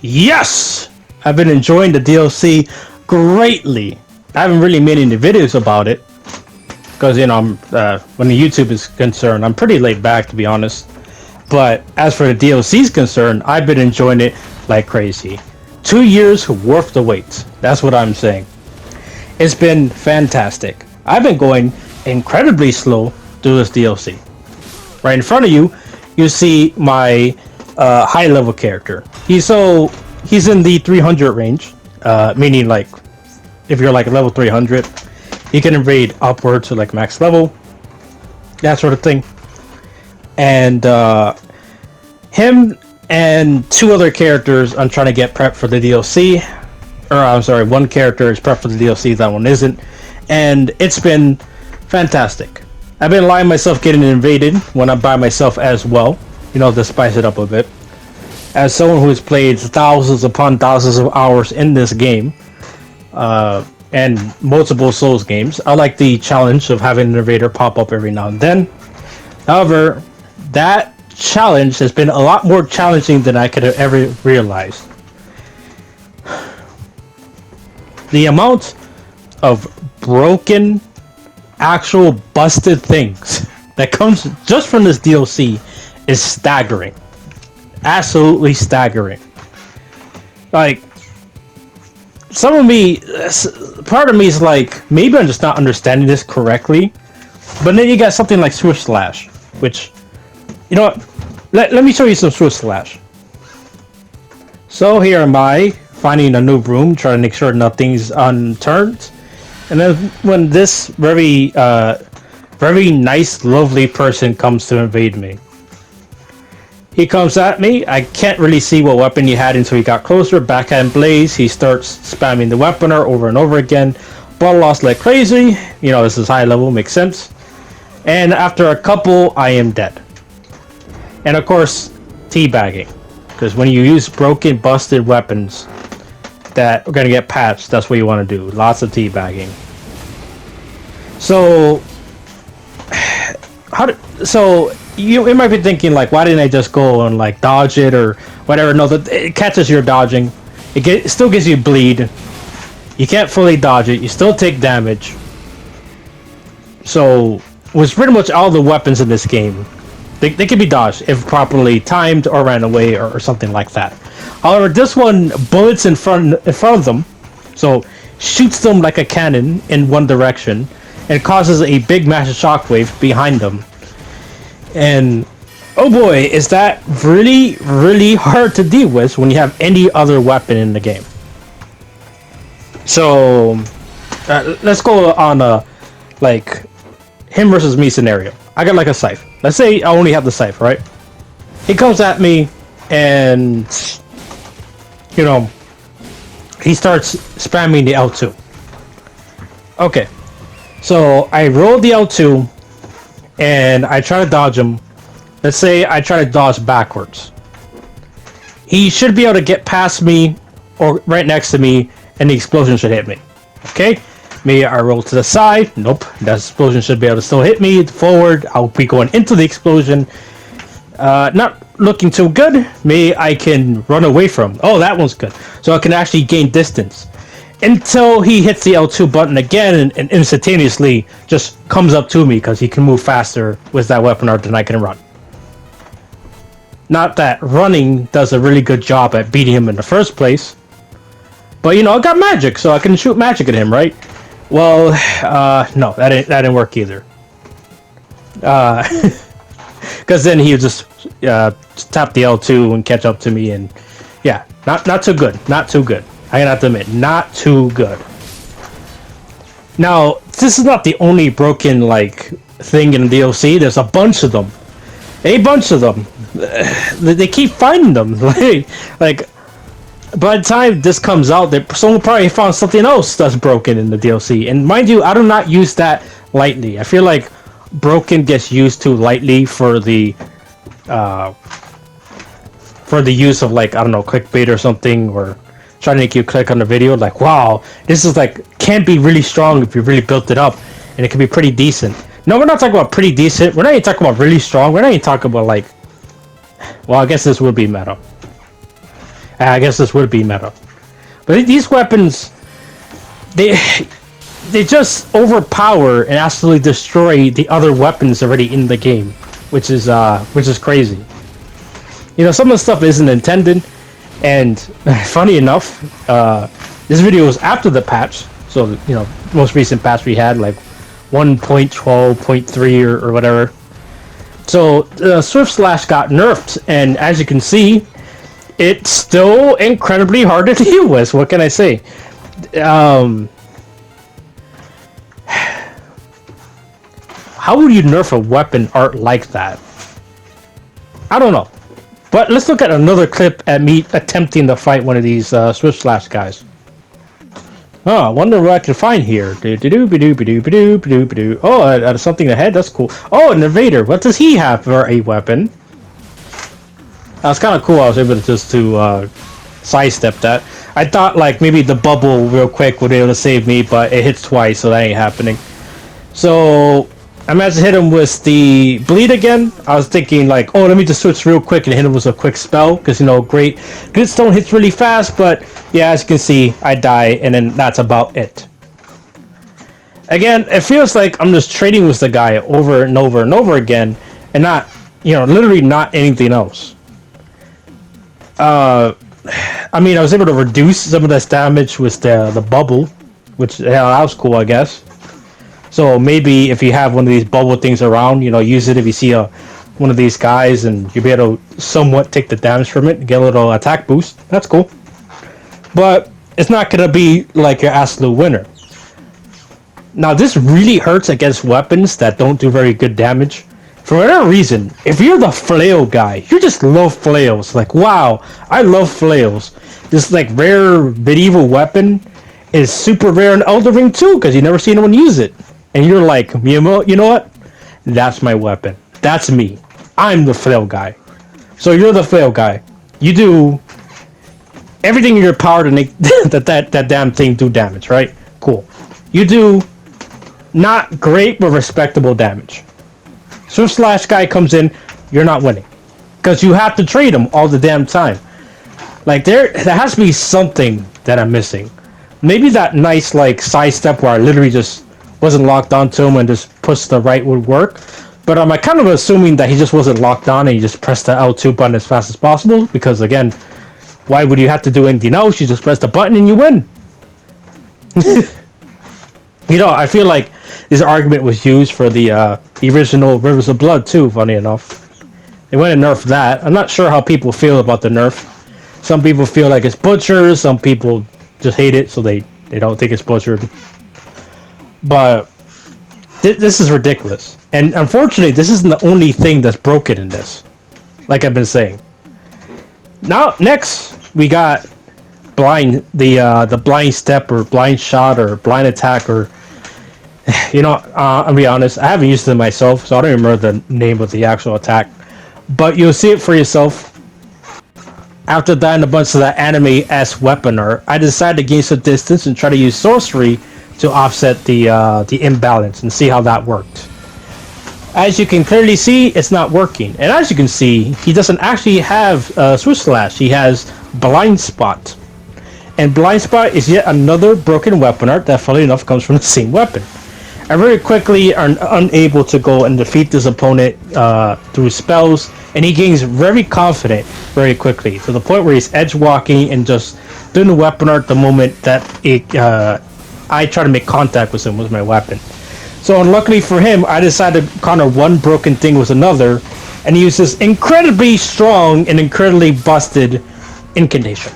Yes! I've been enjoying the DLC greatly. I haven't really made any videos about it because when the YouTube is concerned, I'm pretty laid back to be honest. But as for the DLC is concerned, I've been enjoying it like crazy. 2 years worth the wait. That's what I'm saying. It's been fantastic. I've been going incredibly slow through this DLC. Right in front of you, you see my high level character. He's in the 300 range, meaning like if you're like level 300, you can invade upward to like max level, that sort of thing. And him and two other characters I'm trying to get prepped for the DLC. Or I'm sorry, one character is prepped for the DLC, that one isn't. And it's been fantastic. I've been allowing myself getting invaded when I'm by myself as well, to spice it up a bit. As someone who has played thousands upon thousands of hours in this game, and multiple Souls games, I like the challenge of having an invader pop up every now and then. However, that challenge has been a lot more challenging than I could have ever realized. The amount of broken, actual busted things that comes just from this DLC is staggering. Absolutely staggering. Like, part of me is like, maybe I'm just not understanding this correctly. But then you got something like Swift Slash, which, you know what? Let me show you some Swift Slash. So here am I, finding a new room, trying to make sure nothing's unturned. And then when this very nice, lovely person comes to invade me, he comes at me. I can't really see what weapon he had until he got closer. Backhand blaze. He starts spamming the weaponer over and over again. Blood loss like crazy. This is high level, makes sense. And after a couple, I am dead. And of course, teabagging. Because when you use broken, busted weapons that are going to get patched, that's what you want to do. Lots of teabagging. So you might be thinking, like, why didn't I just go and like dodge it or whatever? No, it catches your dodging. It still gives you bleed. You can't fully dodge it. You still take damage. So with pretty much all the weapons in this game, they can be dodged if properly timed or ran away or something like that. However, this one bullets in front of them, so shoots them like a cannon in one direction and causes a big massive shockwave behind them. And oh boy, is that really, really hard to deal with when you have any other weapon in the game. So let's go on a like him versus me scenario. I got like a scythe. Let's say I only have the scythe, right? He comes at me and he starts spamming the L2. Okay, so I roll the L2 and I try to dodge him. Let's say I try to dodge backwards. He should be able to get past me or right next to me, and the explosion should hit me. Okay? Maybe I roll to the side. Nope. That explosion should be able to still hit me. Forward. I'll be going into the explosion. Not looking too good. Maybe I can run away from. Oh, that one's good. So I can actually gain distance. Until he hits the L2 button again and instantaneously just comes up to me because he can move faster with that weapon art than I can run. Not that running does a really good job at beating him in the first place. But I got magic, so I can shoot magic at him, right? Well, no, that didn't work either. Because then he would just tap the L2 and catch up to me, and yeah, not too good, not too good. I have to admit, not too good. Now, this is not the only broken thing in the DLC. There's a bunch of them. A bunch of them. They keep finding them. Like by the time this comes out, someone probably found something else that's broken in the DLC. And mind you, I do not use that lightly. I feel like broken gets used too lightly for the use of clickbait or something, or trying to make you click on the video. Like, wow, this is can be really strong if you really built it up, and it can be pretty decent. No, we're not talking about pretty decent. We're not even talking about really strong. We're not even talking about well, I guess this would be meta. I guess this would be meta. But these weapons, they they just overpower and absolutely destroy the other weapons already in the game, which is crazy. You know, some of the stuff isn't intended, and funny enough, this video was after the patch, so you know, most recent patch we had like 1.12.3 or whatever. So Swift Slash got nerfed, and as you can see, it's still incredibly hard to deal with. What can I say? How would you nerf a weapon art like that? I don't know. But let's look at another clip at me attempting to fight one of these Swift Slash guys. Oh, I wonder what I can find here. Oh, something ahead. That's cool. Oh, an invader. What does he have for a weapon? That's kind of cool. I was able to just sidestep that. I thought like maybe the bubble real quick would be able to save me, but it hits twice, so that ain't happening. So I managed to hit him with the bleed again. I was thinking like, oh, let me just switch real quick and hit him with a quick spell, because you know, great Gritstone hits really fast, but yeah, as you can see, I die, and then that's about it. Again, it feels like I'm just trading with the guy over and over and over again, and not, you know, literally not anything else. I mean, I was able to reduce some of this damage with the bubble, which, yeah, that was cool, I guess. So maybe if you have one of these bubble things around, you know, use it if you see one of these guys, and you'll be able to somewhat take the damage from it and get a little attack boost. That's cool. But it's not going to be like your absolute winner. Now, this really hurts against weapons that don't do very good damage. For whatever reason, if you're the flail guy, you just love flails. Like, wow, I love flails. This like rare medieval weapon is super rare in Elden Ring too, because you never see anyone use it. And you're like, you know what? That's my weapon. That's me. I'm the flail guy. So you're the flail guy. You do everything in your power to make that damn thing do damage, right? Cool. You do not great, but respectable damage. Swift Slash guy comes in, you're not winning. Because you have to trade him all the damn time. Like, there has to be something that I'm missing. Maybe that nice, like, sidestep where I literally just wasn't locked onto him and just push the right would work. But I'm kind of assuming that he just wasn't locked on and you just press the L2 button as fast as possible. Because, again, why would you have to do anything else? You just press the button and you win. You know, I feel like this argument was used for the original Rivers of Blood too, funny enough. They went and nerfed that. I'm not sure how people feel about the nerf. Some people feel like it's butchered, some people just hate it, so they don't think it's butchered. But this is ridiculous. And unfortunately, this isn't the only thing that's broken in this. Like I've been saying. Now, next, we got the blind step or blind shot or blind attack, or you know, I'll be honest, I haven't used it myself, so I don't remember the name of the actual attack. But you'll see it for yourself. After dying a bunch of that anime-esque weapon art, I decided to gain some distance and try to use sorcery to offset the imbalance and see how that worked. As you can clearly see, it's not working. And as you can see, he doesn't actually have Swift Slash. He has Blind Spot. And Blind Spot is yet another broken weapon art that, funnily enough, comes from the same weapon. I very quickly are unable to go and defeat this opponent through spells, and he gains very confident very quickly, to the point where he's edge walking and just doing the weapon art the moment that I try to make contact with him with my weapon. So unluckily for him, I decided to counter one broken thing with another, and use this incredibly strong and incredibly busted incantation.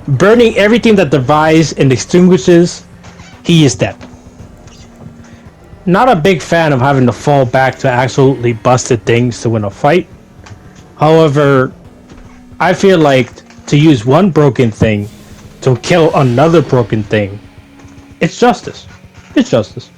Burning everything that divides and extinguishes, he is dead. Not a big fan of having to fall back to absolutely busted things to win a fight. However, I feel like to use one broken thing to kill another broken thing, it's justice. It's justice.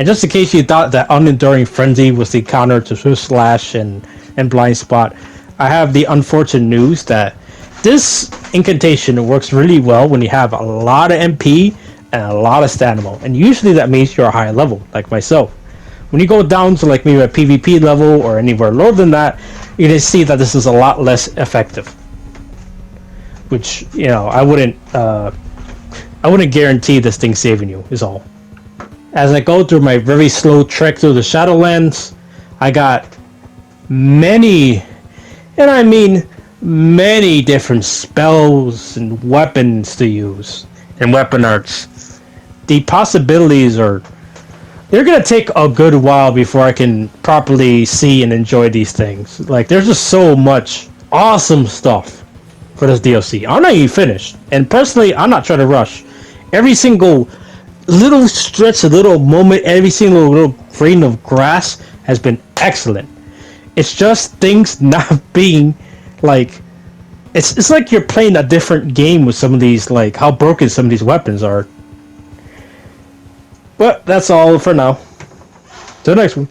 And just in case you thought that Unenduring Frenzy was the counter to Swift Slash and Blind Spot, I have the unfortunate news that this incantation works really well when you have a lot of MP and a lot of stamina, and usually that means you're a high level, like myself. When you go down to like maybe a PvP level or anywhere lower than that, you're gonna see that this is a lot less effective. Which, you know, I wouldn't guarantee this thing saving you, is all. As I go through my very slow trek through the Shadowlands, I got many, and I mean many different spells and weapons to use, and weapon arts. The possibilities are... They're gonna take a good while before I can properly see and enjoy these things. Like, there's just so much awesome stuff for this DLC. I'm not even finished, and personally, I'm not trying to rush. Every single little stretch, a little moment, every single little grain of grass has been excellent. It's just things not being like... It's like you're playing a different game with some of these, like how broken some of these weapons are. But that's all for now. Till the next one.